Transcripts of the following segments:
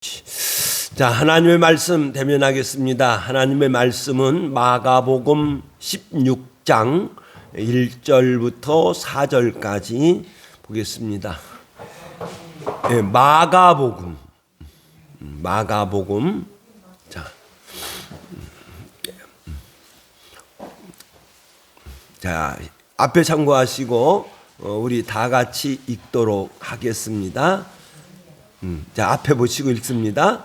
자, 하나님의 말씀 대면하겠습니다. 하나님의 말씀은 마가복음 16장 1절부터 4절까지 보겠습니다. 네, 마가복음. 자, 앞에 참고하시고 우리 다 같이 읽도록 하겠습니다. 자, 앞에 보시고 읽습니다.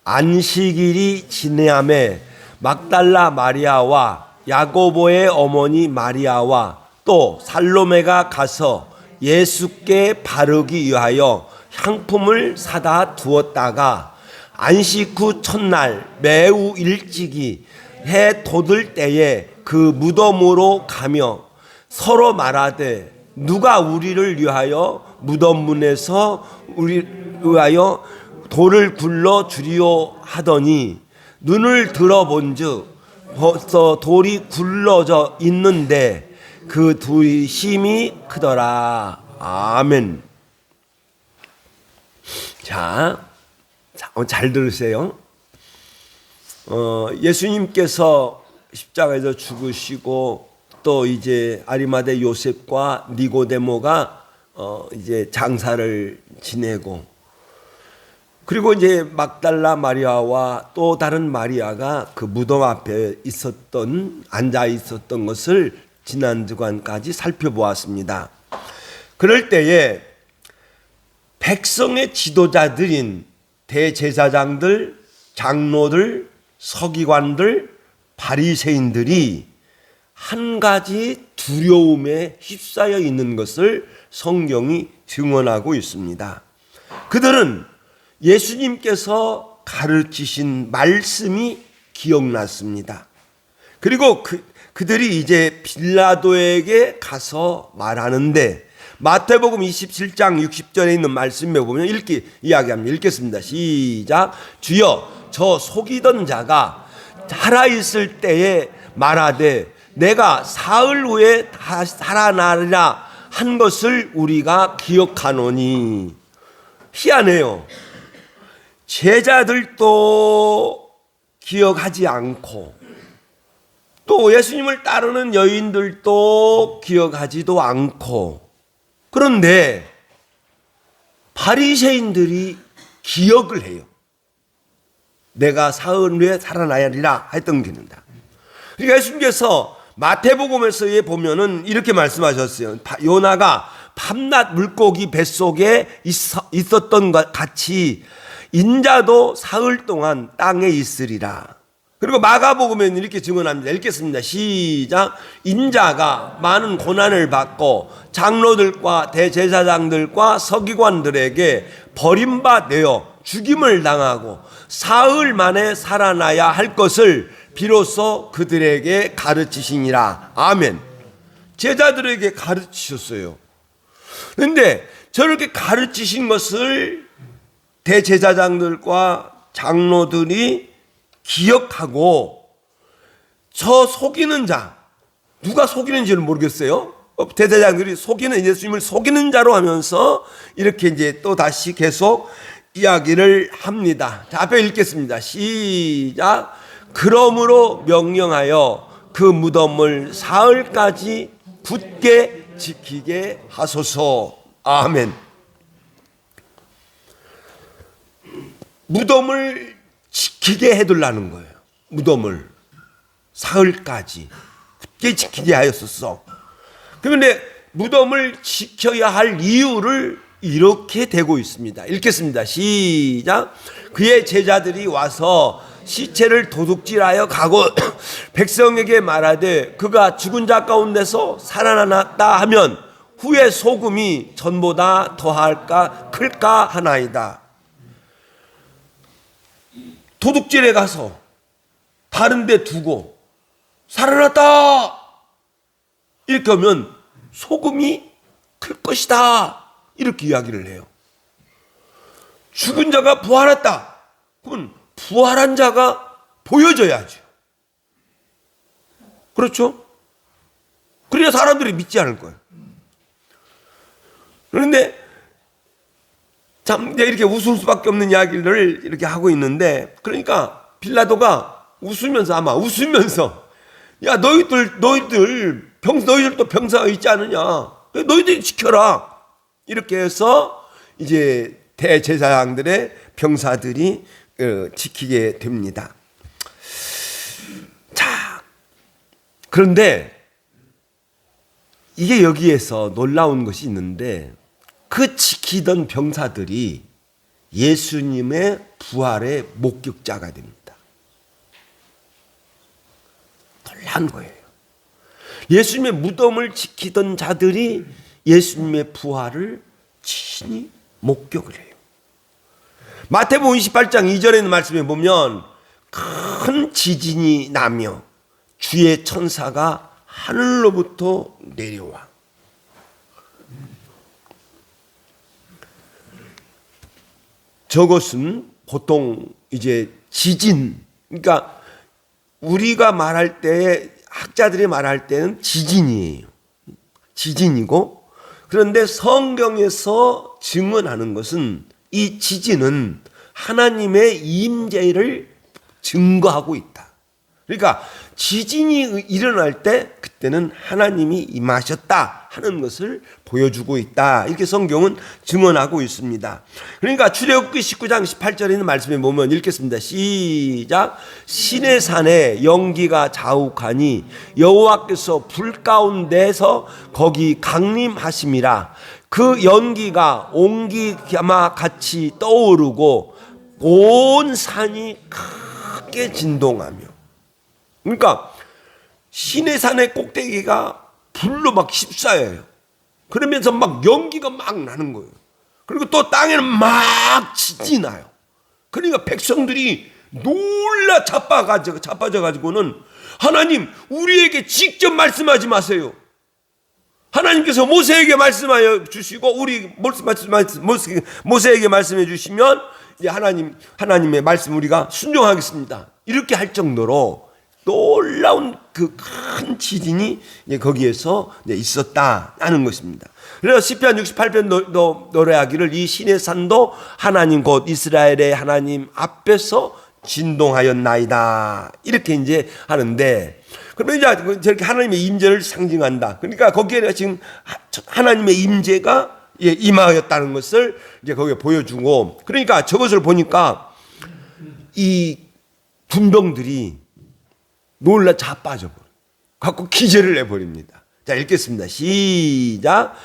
안식일이 지내암에 막달라 마리아와 야고보의 어머니 마리아와 또 살로메가 가서 예수께 바르기 위하여 향품을 사다 두었다가 안식 후 첫날 매우 일찍이 해 돋을 때에 그 무덤으로 가며 서로 말하되 누가 우리를 위하여 무덤 문에서 우리를 위하여 돌을 굴러 주리오 하더니 눈을 들어본즉 벌써 돌이 굴러져 있는데 그 둘이 심히 크더라. 아멘. 자, 잘 들으세요. 예수님께서 십자가에서 죽으시고 또 이제 아리마대 요셉과 니고데모가 이제 장사를 지내고, 그리고 이제 막달라 마리아와 또 다른 마리아가 그 무덤 앞에 앉아 있었던 것을 지난 주간까지 살펴보았습니다. 그럴 때에 백성의 지도자들인 대제사장들, 장로들, 서기관들, 바리새인들이 한 가지 두려움에 휩싸여 있는 것을 성경이 증언하고 있습니다. 그들은 예수님께서 가르치신 말씀이 기억났습니다. 그리고 그들이 이제 빌라도에게 가서 말하는데, 마태복음 27장 60절에 있는 말씀에 보면 이야기합니다. 읽겠습니다. 시작. 주여, 저 속이던 자가 살아있을 때에 말하되 내가 사흘 후에 다 살아나리라 한 것을 우리가 기억하노니. 희한해요. 제자들도 기억하지 않고 또 예수님을 따르는 여인들도 기억하지도 않고, 그런데 바리새인들이 기억을 해요. 내가 사흘 후에 살아나리라 했던 게입니다. 그러니까 예수님께서 마태복음에서 보면은 이렇게 말씀하셨어요. 요나가 밤낮 물고기 뱃속에 있었던 것 같이 인자도 사흘 동안 땅에 있으리라. 그리고 마가복음에는 이렇게 증언합니다. 읽겠습니다. 시작. 인자가 많은 고난을 받고 장로들과 대제사장들과 서기관들에게 버림받아 죽임을 당하고 사흘 만에 살아나야 할 것을 비로소 그들에게 가르치시니라. 아멘. 제자들에게 가르치셨어요. 그런데 저렇게 가르치신 것을 대제사장들과 장로들이 기억하고, 저 속이는 자, 누가 속이는지는 모르겠어요. 대제사장들이 예수님을 속이는 자로 하면서 이렇게 이제 또 다시 계속 이야기를 합니다. 자, 앞에 읽겠습니다. 시작. 그러므로 명령하여 그 무덤을 사흘까지 굳게 지키게 하소서. 아멘. 무덤을 지키게 해둘라는 거예요. 무덤을 사흘까지 굳게 지키게 하였었어. 그런데 무덤을 지켜야 할 이유를 이렇게 대고 있습니다. 읽겠습니다. 시작. 그의 제자들이 와서 시체를 도둑질하여 가고 백성에게 말하되 그가 죽은 자 가운데서 살아났다 하면 후에 소금이 전보다 더할까 클까 하나이다. 도둑질에 가서 다른 데 두고 살아났다 이렇게 하면 소금이 클 것이다 이렇게 이야기를 해요. 죽은 자가 부활했다. 그러면 부활한 자가 보여져야죠. 그렇죠? 그래야 사람들이 믿지 않을 거예요. 그런데 참 이제 이렇게 웃을 수밖에 없는 이야기를 이렇게 하고 있는데, 그러니까 빌라도가 웃으면서 야, 너희들도 병사가 있지 않느냐, 너희들이 지켜라, 이렇게 해서 이제 대제사장들의 병사들이 지키게 됩니다. 자, 그런데 이게 여기에서 놀라운 것이 있는데, 그 지키던 병사들이 예수님의 부활의 목격자가 됩니다. 놀란 거예요. 예수님의 무덤을 지키던 자들이 예수님의 부활을 친히 목격을 해요. 마태복음 28장 2절에 있는 말씀에 보면 큰 지진이 나며 주의 천사가 하늘로부터 내려와. 저것은 보통 이제 지진, 그러니까 우리가 말할 때, 학자들이 말할 때는 지진이에요. 지진이고, 그런데 성경에서 증언하는 것은 이 지진은 하나님의 임재를 증거하고 있다. 그러니까 지진이 일어날 때 그때는 하나님이 임하셨다 하는 것을 보여주고 있다, 이렇게 성경은 증언하고 있습니다. 그러니까 출애굽기 19장 18절에 있는 말씀에 보면 읽겠습니다. 시작. 시내 산에 연기가 자욱하니 여호와께서 불 가운데서 거기 강림하심이라. 그 연기가 옹기가마 같이 떠오르고 온 산이 크게 진동하며. 그러니까 시내산의 꼭대기가 불로 막 휩싸여요. 그러면서 막 연기가 막 나는 거예요. 그리고 또 땅에는 막 지진이 나요. 그러니까 백성들이 놀라 자빠져가지고는 하나님, 우리에게 직접 말씀하지 마세요. 하나님께서 모세에게 말씀하여 주시고 우리 모세에게 말씀해 주시면 이제 하나님의 말씀 우리가 순종하겠습니다, 이렇게 할 정도로 놀라운 그 큰 지진이 거기에서 있었다는 것입니다. 그래서 시편 68편 노래하기를 이 신의 산도 하나님 곧 이스라엘의 하나님 앞에서 진동하였나이다, 이렇게 이제 하는데, 그러면 이제 저렇게 하나님의 임재를 상징한다. 그러니까 거기에 지금 하나님의 임재가 임하였다는 것을 이제 거기에 보여주고, 그러니까 저것을 보니까 이 군병들이 놀라 자빠져버려 갖고 기절을 해버립니다. 자, 읽겠습니다. 시작.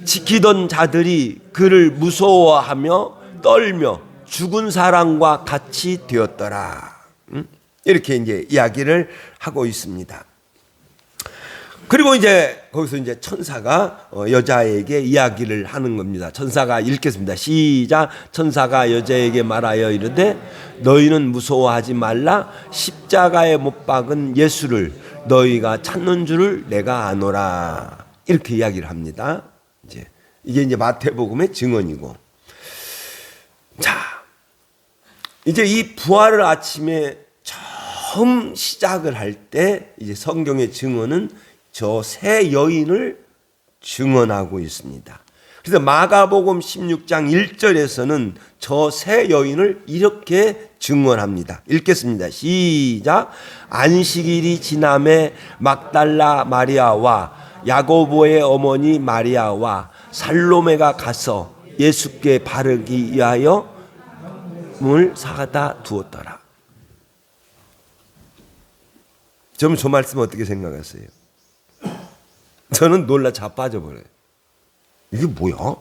지키던 자들이 그를 무서워하며 떨며 죽은 사람과 같이 되었더라. 이렇게 이제 이야기를 하고 있습니다. 그리고 이제 거기서 이제 천사가 여자에게 이야기를 하는 겁니다. 천사가 읽겠습니다. 시작. 천사가 여자에게 말하여 이르되 너희는 무서워하지 말라. 십자가에 못 박은 예수를 너희가 찾는 줄을 내가 아노라. 이렇게 이야기를 합니다. 이게 이제 마태복음의 증언이고, 자, 이제 이 부활을 아침에 처음 시작을 할 때 이제 성경의 증언은 저 세 여인을 증언하고 있습니다. 그래서 마가복음 16장 1절에서는 저 세 여인을 이렇게 증언합니다. 읽겠습니다. 시작. 안식일이 지남에 막달라 마리아와 야고보의 어머니 마리아와 살로메가 가서 예수께 바르기 위하여 물 사다 두었더라. 저 말씀 어떻게 생각하세요? 저는 놀라 자빠져 버려요. 이게 뭐야?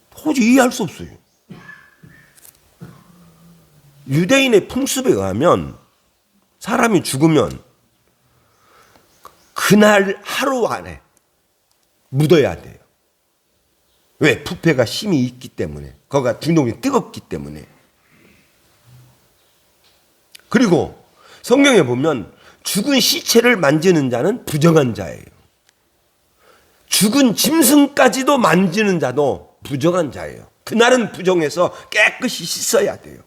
도저히 이해할 수 없어요. 유대인의 풍습에 의하면 사람이 죽으면 그날 하루 안에 묻어야 돼요. 왜? 부패가 힘이 있기 때문에, 거기가 중동이 뜨겁기 때문에. 그리고 성경에 보면 죽은 시체를 만지는 자는 부정한 자예요. 죽은 짐승까지도 만지는 자도 부정한 자예요. 그날은 부정해서 깨끗이 씻어야 돼요.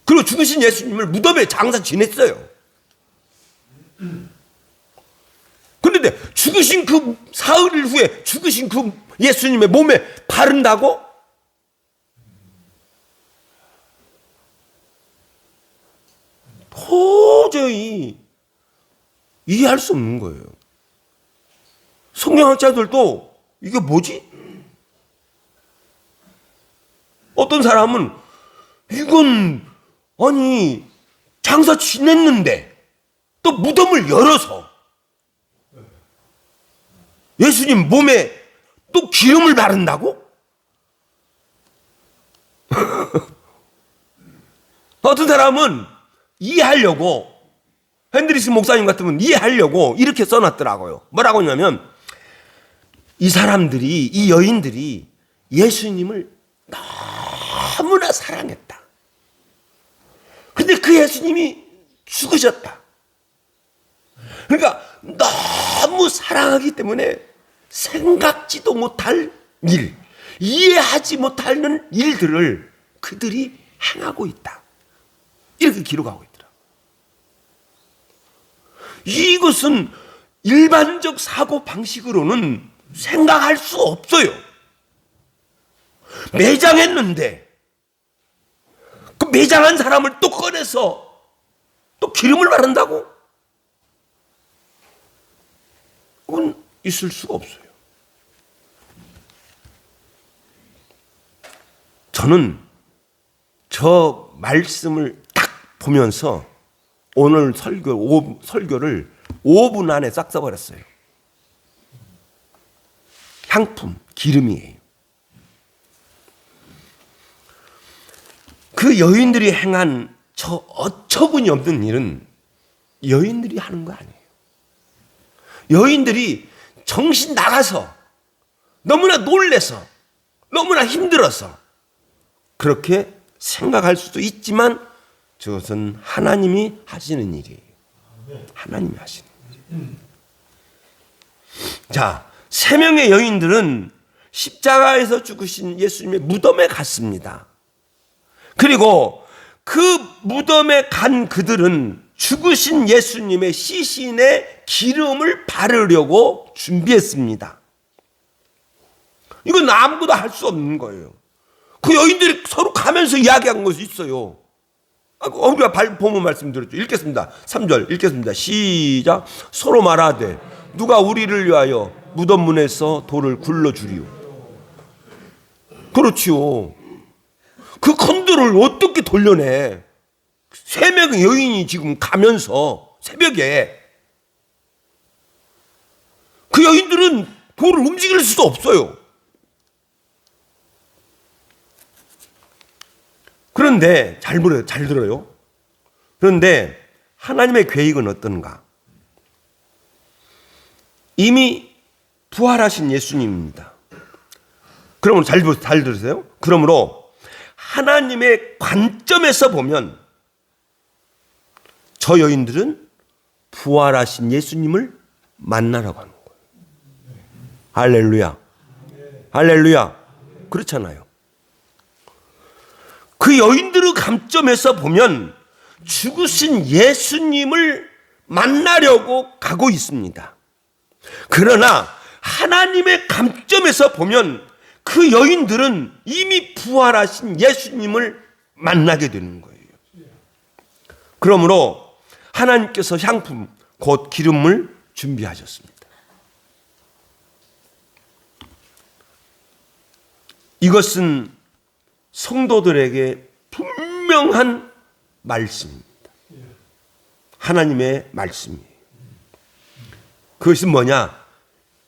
그리고 죽으신 예수님을 무덤에 장사 지냈어요. 그런데 죽으신 그 사흘 후에 죽으신 그 예수님의 몸에 바른다고? 도저히 이해할 수 없는 거예요. 성경학자들도 이게 뭐지? 어떤 사람은 이건 아니 장사 지냈는데 또 무덤을 열어서 예수님 몸에 또 기름을 바른다고? 어떤 사람은 이해하려고, 핸드리스 목사님 같으면 이해하려고 이렇게 써놨더라고요. 뭐라고 하냐면, 이 사람들이, 이 여인들이 예수님을 너무나 사랑했다. 근데 그 예수님이 죽으셨다. 그러니까 너무 사랑하기 때문에 생각지도 못할 일, 이해하지 못하는 일들을 그들이 행하고 있다. 이렇게 기록하고 있더라. 이것은 일반적 사고 방식으로는 생각할 수 없어요. 매장했는데 그 매장한 사람을 또 꺼내서 또 기름을 바른다고? 그건 있을 수가 없어요. 저는 저 말씀을 딱 보면서 오늘 설교를 5분 안에 싹 써버렸어요. 향품, 기름이에요. 그 여인들이 행한 저 어처구니 없는 일은 여인들이 하는 거 아니에요. 여인들이 정신 나가서 너무나 놀래서 너무나 힘들어서 그렇게 생각할 수도 있지만 그것은 하나님이 하시는 일이에요. 하나님이 하시는 일이에요. 자, 3명의 여인들은 십자가에서 죽으신 예수님의 무덤에 갔습니다. 그리고 그 무덤에 간 그들은 죽으신 예수님의 시신에 기름을 바르려고 준비했습니다. 이건 아무도 할 수 없는 거예요. 그 여인들이 서로 가면서 이야기한 것이 있어요. 우리가 본문 말씀 들었죠. 읽겠습니다. 3절 읽겠습니다. 시작. 서로 말하되 누가 우리를 위하여 무덤 문에서 돌을 굴러주리요. 그렇지요. 그 컨들을 어떻게 돌려내? 3명의 여인이 지금 가면서 새벽에 그 여인들은 돌을 움직일 수도 없어요. 그런데 잘 들어요. 그런데 하나님의 계획은 어떤가? 이미 부활하신 예수님입니다. 그러므로 잘 들으세요. 그러므로 하나님의 관점에서 보면 저 여인들은 부활하신 예수님을 만나러 가는 거예요. 할렐루야. 할렐루야. 그렇잖아요. 그 여인들의 관점에서 보면 죽으신 예수님을 만나려고 가고 있습니다. 그러나 하나님의 관점에서 보면 그 여인들은 이미 부활하신 예수님을 만나게 되는 거예요. 그러므로 하나님께서 향품, 곧 기름을 준비하셨습니다. 이것은 성도들에게 분명한 말씀입니다. 하나님의 말씀이에요. 그것은 뭐냐?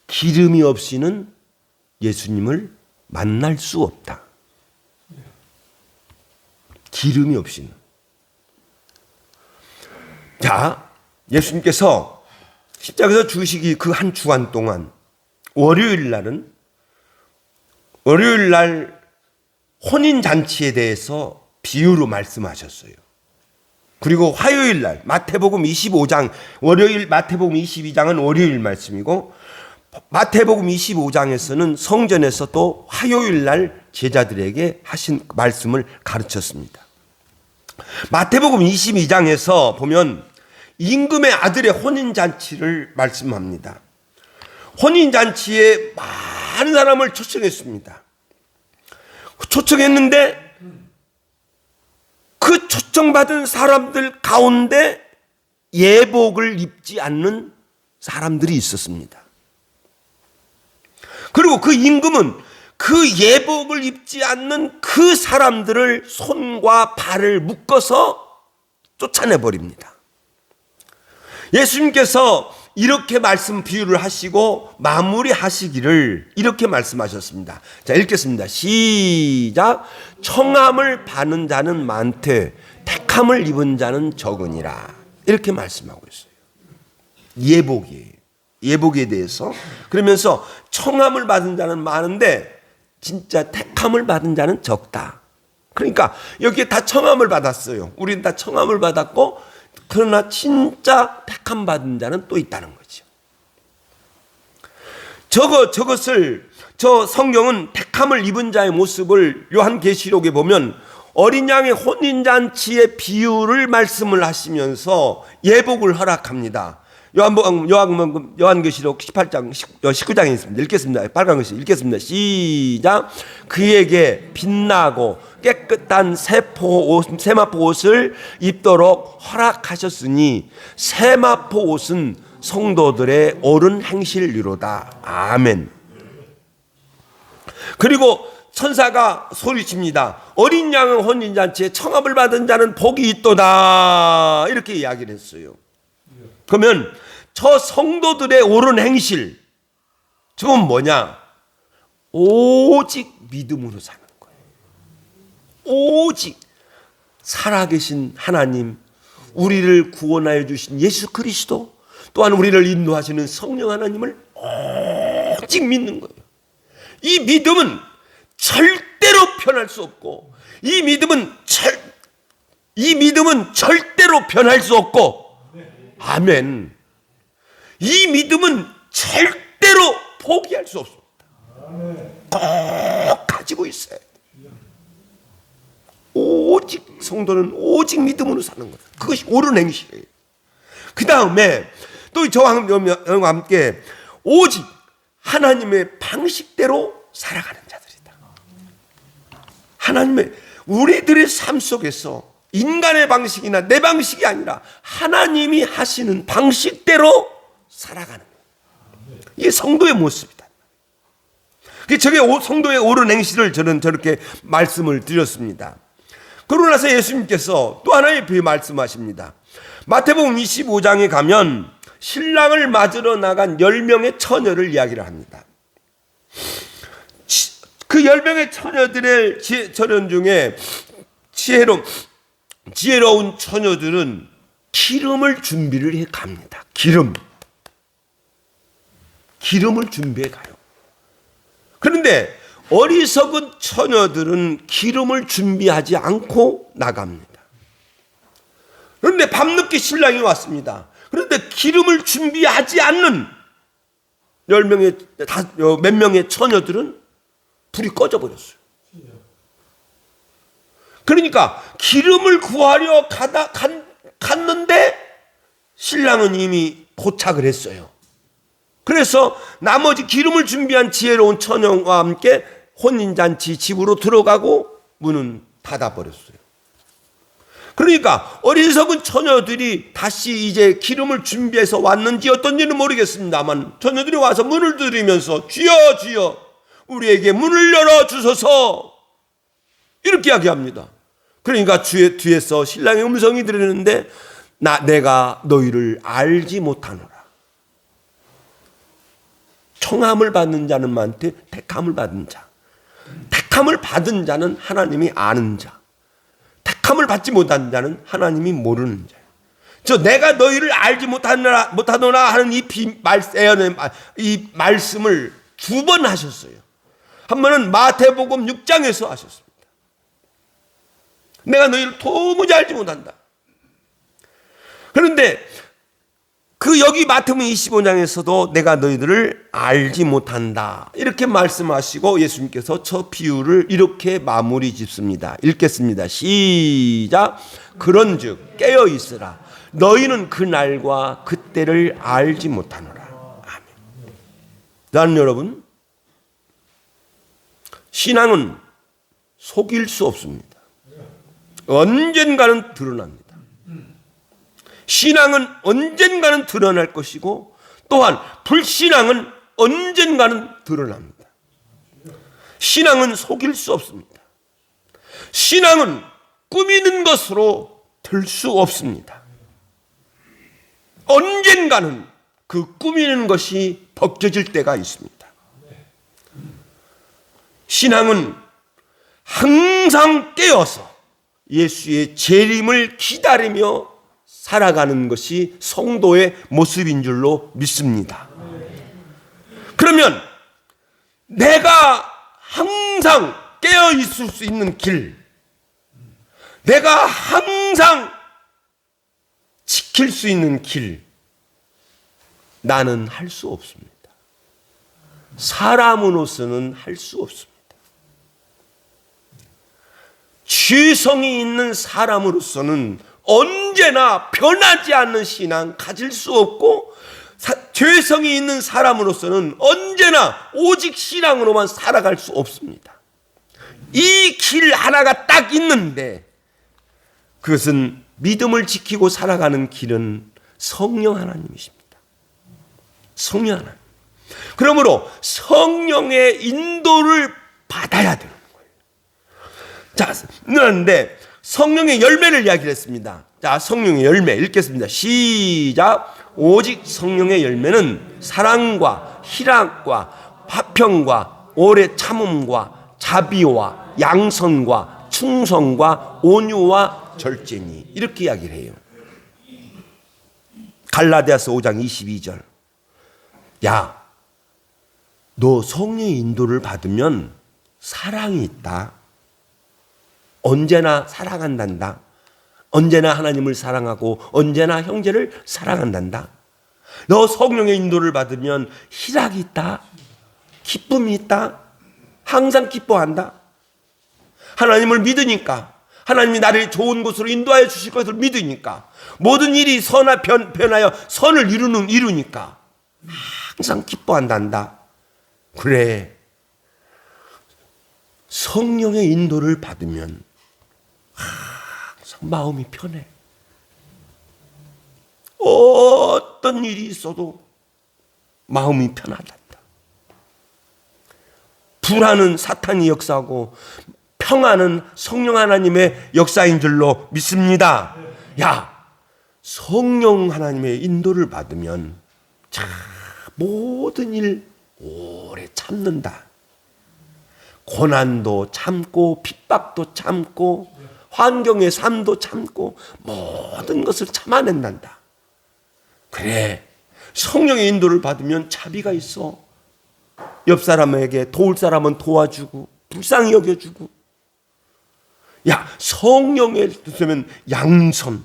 기름이 없이는 예수님을 만날 수 없다. 기름이 없이는. 자, 예수님께서 십자가에서 죽으시기 그 한 주간 동안 월요일 날 혼인잔치에 대해서 비유로 말씀하셨어요. 그리고 화요일 날 마태복음 25장, 월요일 마태복음 22장은 월요일 말씀이고 마태복음 25장에서는 성전에서 또 화요일 날 제자들에게 하신 말씀을 가르쳤습니다. 마태복음 22장에서 보면 임금의 아들의 혼인잔치를 말씀합니다. 혼인잔치에 많은 사람을 초청했습니다. 초청했는데 그 초청받은 사람들 가운데 예복을 입지 않는 사람들이 있었습니다. 그리고 그 임금은 그 예복을 입지 않는 그 사람들을 손과 발을 묶어서 쫓아내버립니다. 예수님께서 이렇게 말씀 비유를 하시고 마무리하시기를 이렇게 말씀하셨습니다. 자, 읽겠습니다. 시작. 청함을 받는 자는 많되 택함을 입은 자는 적으니라. 이렇게 말씀하고 있어요. 예복이에요. 예복에 대해서. 그러면서 청함을 받은 자는 많은데 진짜 택함을 받은 자는 적다. 그러니까 여기에 다 청함을 받았어요. 우리는 다 청함을 받았고, 그러나 진짜 택함 받은 자는 또 있다는 거죠. 저것을, 저 성경은 택함을 입은 자의 모습을 요한계시록에 보면 어린 양의 혼인잔치의 비유를 말씀을 하시면서 예복을 허락합니다. 요한계시록 18장 19장에 있습니다. 읽겠습니다. 빨간 글씨 읽겠습니다. 시작. 그에게 빛나고 깨끗한 세마포 옷을 입도록 허락하셨으니 세마포 옷은 성도들의 옳은 행실이로다. 아멘. 그리고 천사가 소리칩니다. 어린 양의 혼인잔치에 청함을 받은 자는 복이 있도다. 이렇게 이야기를 했어요. 그러면 저 성도들의 옳은 행실, 저건 뭐냐? 오직 믿음으로 사는 거예요. 오직 살아계신 하나님, 우리를 구원하여 주신 예수 그리스도, 또한 우리를 인도하시는 성령 하나님을 오직 믿는 거예요. 이 믿음은 절대로 변할 수 없고, 이 믿음은 절대로 변할 수 없고, 아멘. 이 믿음은 절대로 포기할 수 없습니다. 꼭 가지고 있어야 돼요. 오직 성도는 오직 믿음으로 사는 거예요. 그것이 옳은 행실이에요. 그 다음에 또 저와 함께 오직 하나님의 방식대로 살아가는 자들이다. 하나님의, 우리들의 삶 속에서 인간의 방식이나 내 방식이 아니라 하나님이 하시는 방식대로 살아가는 거예요. 이게 성도의 모습이다. 저게 성도의 옳은 행실을 저는 저렇게 말씀을 드렸습니다. 그러고 나서 예수님께서 또 하나의 비유 말씀하십니다. 마태복음 25장에 가면 신랑을 맞으러 나간 10명의 처녀를 이야기를 합니다. 그 10명의 처녀들의 처녀 중에 지혜로운 처녀들은 기름을 준비를 해 갑니다. 기름을 준비해 가요. 그런데 어리석은 처녀들은 기름을 준비하지 않고 나갑니다. 그런데 밤늦게 신랑이 왔습니다. 그런데 기름을 준비하지 않는 몇 명의 처녀들은 불이 꺼져 버렸어요. 그러니까 기름을 구하려 갔는데 신랑은 이미 도착을 했어요. 그래서 나머지 기름을 준비한 지혜로운 처녀와 함께 혼인잔치 집으로 들어가고 문은 닫아버렸어요. 그러니까 어리석은 처녀들이 다시 이제 기름을 준비해서 왔는지 어떤지는 모르겠습니다만 처녀들이 와서 문을 두드리면서 주여 주여 우리에게 문을 열어주소서 이렇게 이야기합니다. 그러니까 뒤에서 신랑의 음성이 들리는데 내가 너희를 알지 못하노라. 청함을 받는 자는 많되 택함을 받은 자. 택함을 받은 자는 하나님이 아는 자. 택함을 받지 못한 자는 하나님이 모르는 자예요. 내가 너희를 알지 못하노라 하는 이 말씀을 2번 하셨어요. 한 번은 마태복음 6장에서 하셨습니다. 내가 너희를 도무지 알지 못한다. 그런데 여기 마태복음 25장에서도 내가 너희들을 알지 못한다. 이렇게 말씀하시고 예수님께서 저 비유를 이렇게 마무리 짓습니다. 읽겠습니다. 시작. 그런즉 깨어 있으라. 너희는 그 날과 그때를 알지 못하노라. 아멘. 나는 여러분, 신앙은 속일 수 없습니다. 언젠가는 드러납니다. 신앙은 언젠가는 드러날 것이고 또한 불신앙은 언젠가는 드러납니다. 신앙은 속일 수 없습니다. 신앙은 꾸미는 것으로 될 수 없습니다. 언젠가는 그 꾸미는 것이 벗겨질 때가 있습니다. 신앙은 항상 깨어서 예수의 재림을 기다리며 살아가는 것이 성도의 모습인 줄로 믿습니다. 그러면 내가 항상 깨어 있을 수 있는 길, 내가 항상 지킬 수 있는 길, 나는 할 수 없습니다. 사람으로서는 할 수 없습니다. 죄성이 있는 사람으로서는 언제나 변하지 않는 신앙 가질 수 없고, 죄성이 있는 사람으로서는 언제나 오직 신앙으로만 살아갈 수 없습니다. 이 길 하나가 딱 있는데 그것은 믿음을 지키고 살아가는 길은 성령 하나님이십니다. 성령 하나님. 그러므로 성령의 인도를 받아야 되는 거예요. 자, 그런데 성령의 열매를 이야기를 했습니다. 자, 성령의 열매 읽겠습니다. 시작. 오직 성령의 열매는 사랑과 희락과 화평과 오래 참음과 자비와 양선과 충성과 온유와 절제니, 이렇게 이야기를 해요. 갈라디아서 5장 22절. 야, 너 성령의 인도를 받으면 사랑이 있다. 언제나 사랑한단다. 언제나 하나님을 사랑하고 언제나 형제를 사랑한단다. 너 성령의 인도를 받으면 희락이 있다. 기쁨이 있다. 항상 기뻐한다. 하나님을 믿으니까, 하나님이 나를 좋은 곳으로 인도하여 주실 것을 믿으니까, 모든 일이 변하여 선을 이루니까 항상 기뻐한단다. 그래, 성령의 인도를 받으면 항상 마음이 편해. 어떤 일이 있어도 마음이 편하단다. 불안은 사탄이 역사하고 평안은 성령 하나님의 역사인 줄로 믿습니다. 야, 성령 하나님의 인도를 받으면 자, 모든 일 오래 참는다. 고난도 참고 핍박도 참고 환경의 삶도 참고 모든 것을 참아낸단다. 그래, 성령의 인도를 받으면 자비가 있어. 옆 사람에게 도울 사람은 도와주고 불쌍히 여겨주고. 야, 성령의 뜻이면 양선.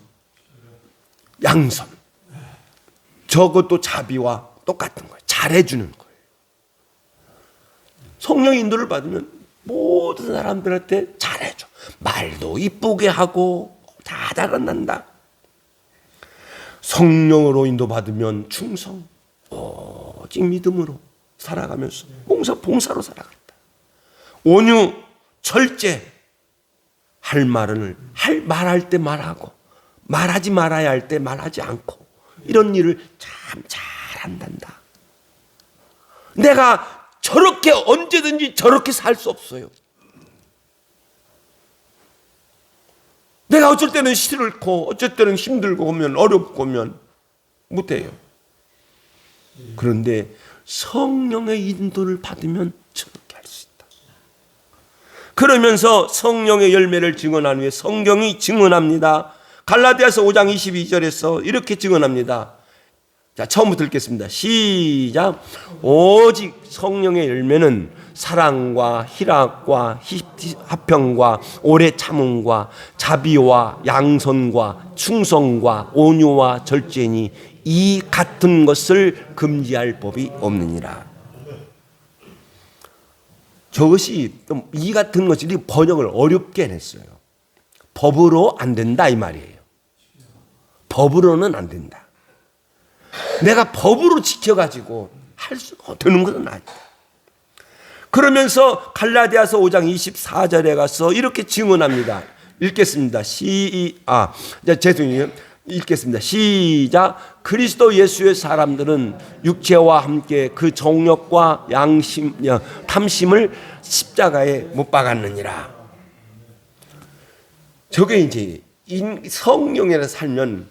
저것도 자비와 똑같은 거예요. 잘해주는 거예요. 성령의 인도를 받으면 모든 사람들한테 잘해줘. 말도 이쁘게 하고 다 잘한단다. 성령으로 인도받으면 충성, 오직 믿음으로 살아가면서 봉사로 살아간다. 온유, 절제, 말할 때 말하고 말하지 말아야 할 때 말하지 않고, 이런 일을 참 잘한단다. 내가 저렇게 언제든지 저렇게 살 수 없어요. 내가 어쩔 때는 싫고 어쩔 때는 힘들고 오면 어렵고 오면 못해요. 그런데 성령의 인도를 받으면 저렇게 할 수 있다. 그러면서 성령의 열매를 증언한 후에 성경이 증언합니다. 갈라디아서 5장 22절에서 이렇게 증언합니다. 자, 처음부터 읽겠습니다. 시작. 오직 성령의 열매는 사랑과 희락과 화평과 오래 참음과 자비와 양선과 충성과 온유와 절제니 이 같은 것을 금지할 법이 없느니라. 저것이 이 같은 것이 번역을 어렵게 했어요. 법으로 안 된다 이 말이에요. 법으로는 안 된다. 내가 법으로 지켜가지고 되는 것은 아니다. 그러면서 갈라디아서 5장 24절에 가서 이렇게 증언합니다. 읽겠습니다. 죄송해요. 읽겠습니다. 시작. 그리스도 예수의 사람들은 육체와 함께 그 정욕과 탐심을 십자가에 못 박았느니라. 저게 이제 성령에 살면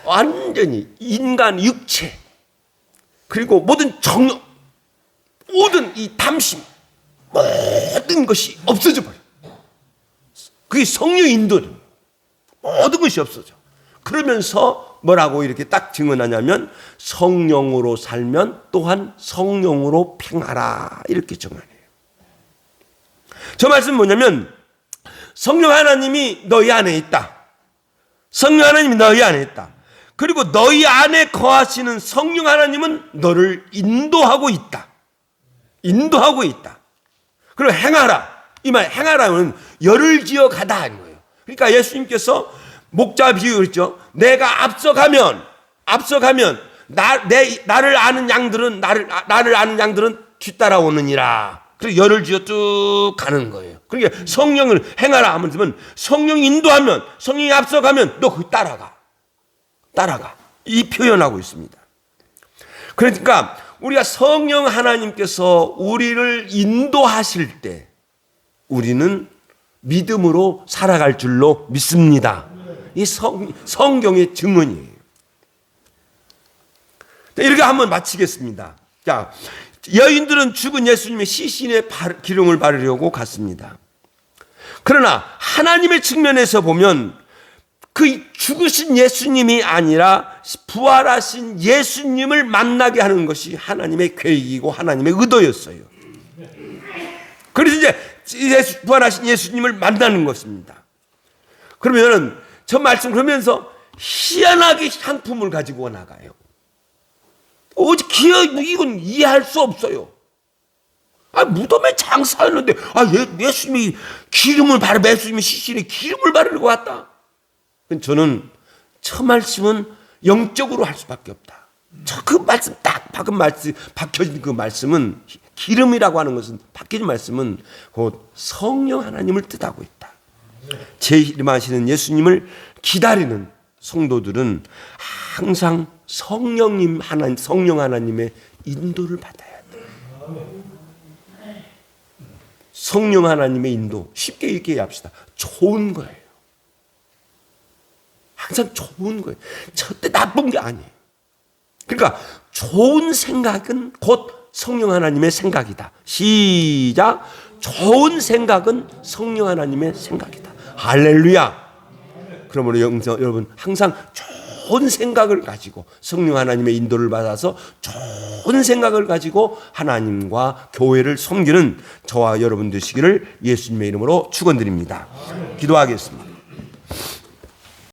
완전히 인간 육체 그리고 모든 정욕, 모든 이 탐심, 모든 것이 없어져 버려. 그게 성령 인도죠. 모든 것이 없어져. 그러면서 뭐라고 이렇게 딱 증언하냐면 성령으로 살면 또한 성령으로 평하라 이렇게 증언해요. 저 말씀은 뭐냐면 성령 하나님이 너희 안에 있다. 성령 하나님이 너희 안에 있다. 그리고 너희 안에 거하시는 성령 하나님은 너를 인도하고 있다. 인도하고 있다. 그리고 행하라. 이 말 행하라는 열을 지어 가다 하는 거예요. 그러니까 예수님께서 목자 비유 그랬죠. 내가 앞서가면 나를 아는 양들은 나를 아는 양들은 뒤따라오느니라. 그리고 열을 지어 쭉 가는 거예요. 그러니까 성령을 행하라 하면 성령이 인도하면 성령이 앞서가면 너 거기 따라가. 이 표현하고 있습니다. 그러니까 우리가 성령 하나님께서 우리를 인도하실 때 우리는 믿음으로 살아갈 줄로 믿습니다. 이 성경의 증언이에요. 이렇게 한번 마치겠습니다. 자, 여인들은 죽은 예수님의 시신에 기름을 바르려고 갔습니다. 그러나 하나님의 측면에서 보면 그 죽으신 예수님이 아니라 부활하신 예수님을 만나게 하는 것이 하나님의 계획이고 하나님의 의도였어요. 그래서 이제 부활하신 예수님을 만나는 것입니다. 그러면 저 말씀 그러면서 희한하게 향품을 가지고 나가요. 이건 이해할 수 없어요. 무덤에 장사하는데 예수님이 예수님이 시신에 기름을 바르려고 왔다. 저는 저 말씀은 영적으로 할 수밖에 없다. 그 말씀 딱 박혀진 그 말씀은 기름이라고 하는 것은 박혀진 말씀은 곧 성령 하나님을 뜻하고 있다. 재림하시는 예수님을 기다리는 성도들은 항상 성령 하나님의 인도를 받아야 돼. 성령 하나님의 인도 쉽게 이렇게 합시다. 좋은 거예요. 항상 좋은 거예요. 절대 나쁜 게 아니에요. 그러니까 좋은 생각은 곧 성령 하나님의 생각이다. 시작. 좋은 생각은 성령 하나님의 생각이다. 할렐루야. 그러므로 여러분 항상 좋은 생각을 가지고 성령 하나님의 인도를 받아서 좋은 생각을 가지고 하나님과 교회를 섬기는 저와 여러분 되시기를 예수님의 이름으로 축원드립니다. 기도하겠습니다.